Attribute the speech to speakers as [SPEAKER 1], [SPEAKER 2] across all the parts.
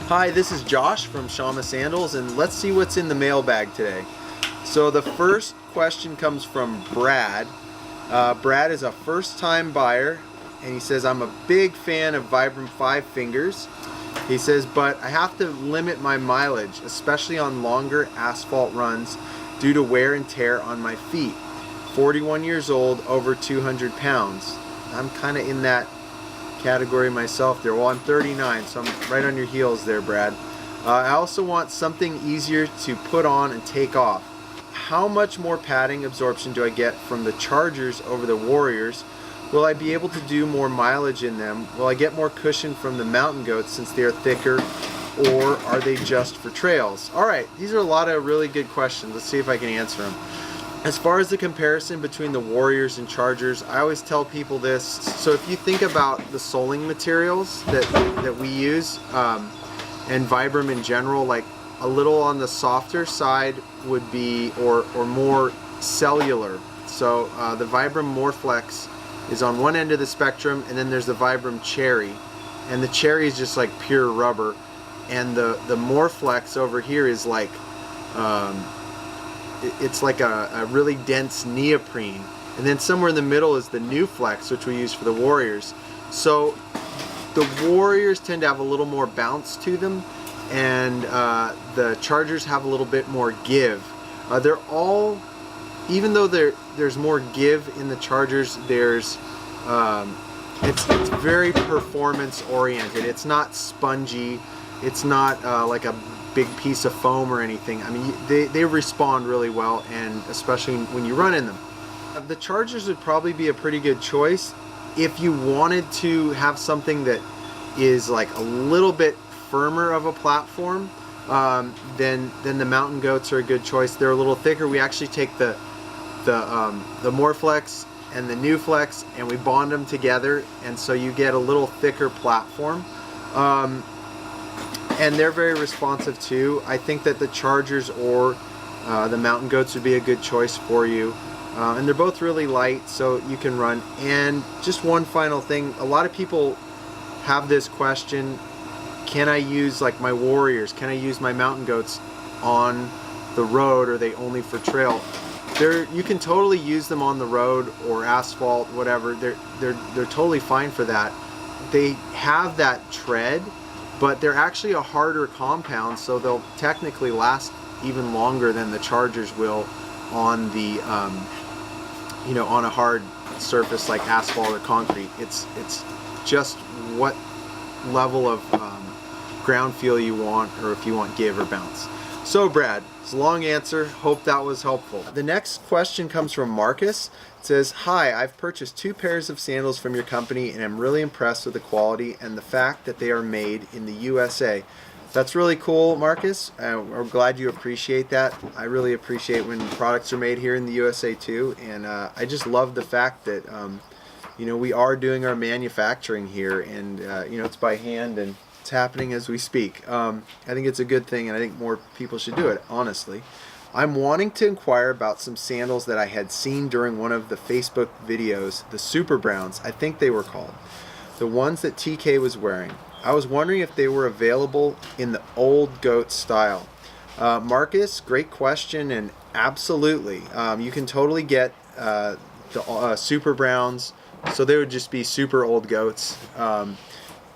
[SPEAKER 1] Hi, this is Josh from Shamma Sandals, and let's see what's in the mailbag today. So the first question comes from Brad. Brad is a first-time buyer, and he says, I'm a big fan of Vibram 5 Fingers. He says, but I have to limit my mileage, especially on longer asphalt runs due to wear and tear on my feet. 41 years old, over 200 pounds. I'm kind of in that category myself there. Well, I'm 39, so I'm right on your heels there, Brad. I also want something easier to put on and take off. How much more padding absorption do I get from the Chargers over the Warriors? Will I be able to do more mileage in them? Will I get more cushion from the Mountain Goats since they are thicker, or are they just for trails? All right, these are a lot of really good questions. Let's see if I can answer them. As far as the comparison between the Warriors and Chargers, I always tell people this. So if you think about the soling materials that we use and Vibram in general, like a little on the softer side would be, or more cellular. So the Vibram Morflex is on one end of the spectrum, and then there's the Vibram Cherry. And the Cherry is just like pure rubber. And the Morflex over here is like, it's like a really dense neoprene, and then somewhere in the middle is the New Flex, which we use for the Warriors. So the Warriors tend to have a little more bounce to them, and the Chargers have a little bit more give. They're all, even though there's more give in the Chargers, there's it's very performance oriented. It's not spongy. It's not like a big piece of foam or anything. I mean, they respond really well, and especially when you run in them. The Chargers would probably be a pretty good choice if you wanted to have something that is like a little bit firmer of a platform. Then the Mountain Goats are a good choice. They're a little thicker. We actually take the Morflex and the New Flex and we bond them together, and so you get a little thicker platform. And they're very responsive too. I think that the Chargers or the Mountain Goats would be a good choice for you. And they're both really light, so you can run. And just one final thing, a lot of people have this question, can I use like my Warriors, can I use my Mountain Goats on the road, or are they only for trail? You can totally use them on the road or asphalt, whatever. They're totally fine for that. They have that tread, but they're actually a harder compound, so they'll technically last even longer than the Chargers will on the, on a hard surface like asphalt or concrete. It's just what level of ground feel you want, or if you want give or bounce. So Brad, it's a long answer. Hope that was helpful. The next question comes from Marcus. It says, hi, I've purchased 2 pairs of sandals from your company and I'm really impressed with the quality and the fact that they are made in the USA. That's really cool, Marcus. We're glad you appreciate that. I really appreciate when products are made here in the USA too, and I just love the fact that we are doing our manufacturing here, and it's by hand and it's happening as we speak. I think it's a good thing, and I think more people should do it, honestly. I'm wanting to inquire about some sandals that I had seen during one of the Facebook videos, the Super Browns, I think they were called. The ones that TK was wearing. I was wondering if they were available in the old goat style. Marcus, great question, and absolutely. You can totally get the Super Browns, so they would just be super old goats.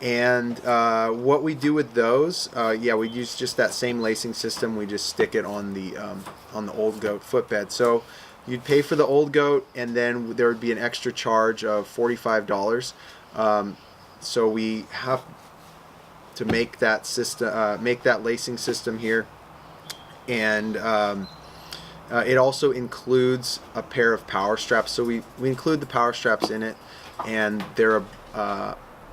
[SPEAKER 1] And what we do with those, we use just that same lacing system. We just stick it on the old goat footbed. So you'd pay for the old goat, and then there would be an extra charge of $45. So we have to make that system, make that lacing system here, and it also includes a pair of power straps. So we include the power straps in it, and they're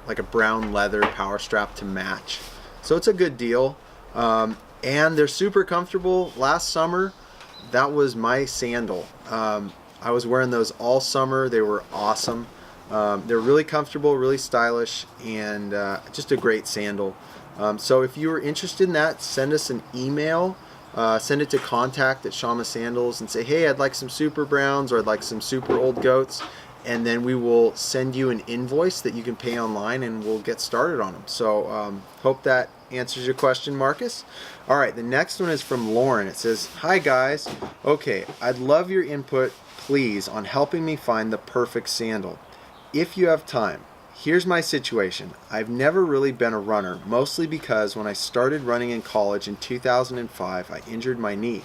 [SPEAKER 1] like a brown leather power strap to match. So it's a good deal, and they're super comfortable. Last summer, that was my sandal. I was wearing those all summer. They were awesome. They're really comfortable, really stylish, and just a great sandal. So if you were interested in that, send us an email. Send it to contact@Shamma Sandals and say, hey, I'd like some Super Browns, or I'd like some super old goats. and then we will send you an invoice that you can pay online, and we'll get started on them. So hope that answers your question, Marcus. All right, the next one is from Lauren. It says, "Hi guys, okay, I'd love your input please on helping me find the perfect sandal. If you have time, here's my situation. I've never really been a runner, mostly because when I started running in college in 2005, I injured my knee.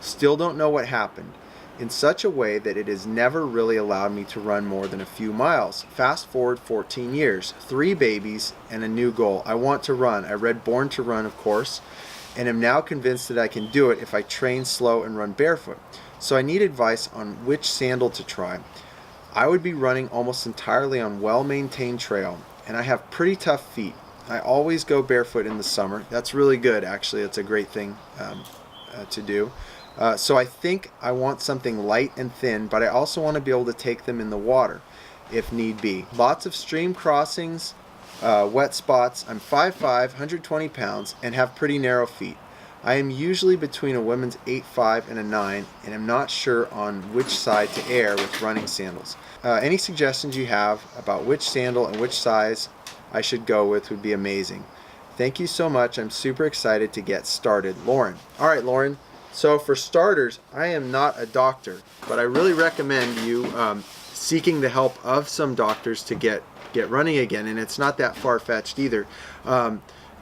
[SPEAKER 1] Still don't know what happened, in such a way that it has never really allowed me to run more than a few miles. Fast forward 14 years, 3 babies, and a new goal. I want to run. I read Born to Run, of course, and am now convinced that I can do it if I train slow and run barefoot. So I need advice on which sandal to try. I would be running almost entirely on well-maintained trail, and I have pretty tough feet. I always go barefoot in the summer. That's really good, actually. It's a great thing to do. So I think I want something light and thin, but I also want to be able to take them in the water if need be. Lots of stream crossings, wet spots. I'm 5'5", 120 pounds, and have pretty narrow feet. I am usually between a women's 8'5" and a 9, and I'm not sure on which side to err with running sandals. Any suggestions you have about which sandal and which size I should go with would be amazing. Thank you so much. I'm super excited to get started. Lauren." All right, Lauren. So for starters, I am not a doctor, but I really recommend you seeking the help of some doctors to get running again, and it's not that far-fetched either.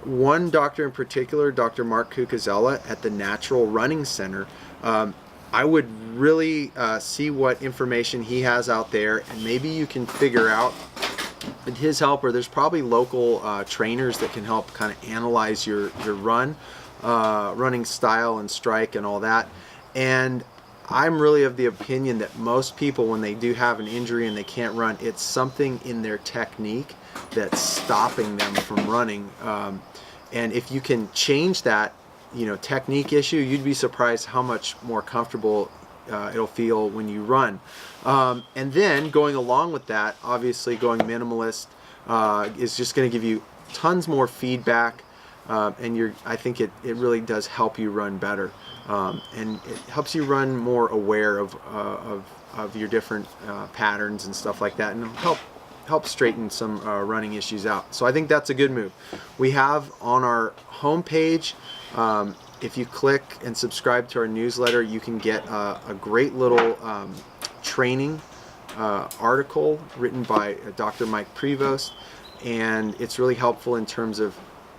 [SPEAKER 1] One doctor in particular, Dr. Mark Cucuzella at the Natural Running Center, I would really see what information he has out there, and maybe you can figure out with his help, or there's probably local trainers that can help kind of analyze your running style and strike and all that. And I'm really of the opinion that most people, when they do have an injury and they can't run, it's something in their technique that's stopping them from running. And if you can change that, technique issue, you'd be surprised how much more comfortable it'll feel when you run. And then going along with that, obviously going minimalist is just going to give you tons more feedback, and I think it really does help you run better, and it helps you run more aware of your different patterns and stuff like that, and help straighten some running issues out. So I think that's a good move. We have on our homepage, if you click and subscribe to our newsletter, you can get a great little training article written by Dr. Mike Prevost, and it's really helpful in terms of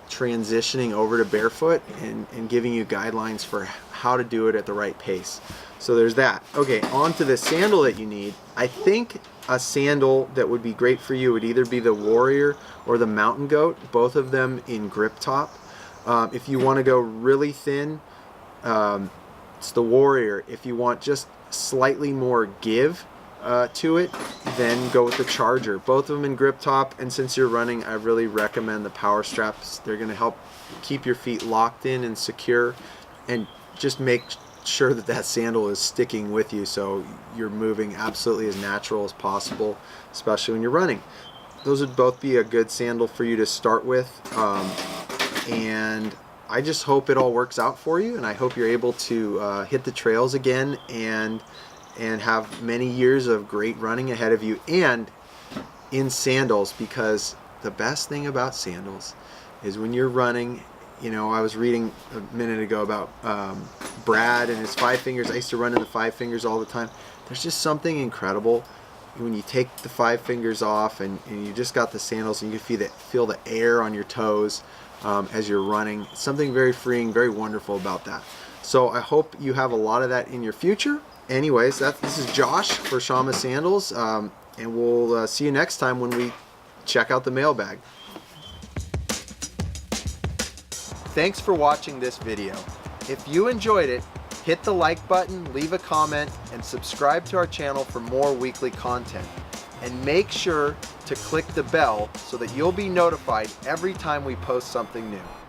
[SPEAKER 1] transitioning over to barefoot and giving you guidelines for how to do it at the right pace. So there's that. Okay, on to the sandal that you need. I think a sandal that would be great for you would either be the Warrior or the Mountain Goat, both of them in grip top. If you want to go really thin, it's the Warrior. If you want just slightly more give to it, then go with the Charger. Both of them in grip top, and since you're running, I really recommend the power straps. They're going to help keep your feet locked in and secure, and just make sure that sandal is sticking with you so you're moving absolutely as natural as possible, especially when you're running. Those would both be a good sandal for you to start with, and I just hope it all works out for you, and I hope you're able to hit the trails again and have many years of great running ahead of you, and in sandals, because the best thing about sandals is when you're running. I was reading a minute ago about Brad and his 5 fingers. I used to run in the 5 fingers all the time. There's just something incredible when you take the 5 fingers off and you just got the sandals, and you can feel the air on your toes as you're running. Something very freeing, very wonderful about that. So I hope you have a lot of that in your future. Anyways, this is Josh for Shamma Sandals, and we'll see you next time when we check out the mailbag. Thanks for watching this video. If you enjoyed it, hit the like button, leave a comment, and subscribe to our channel for more weekly content. And make sure to click the bell so that you'll be notified every time we post something new.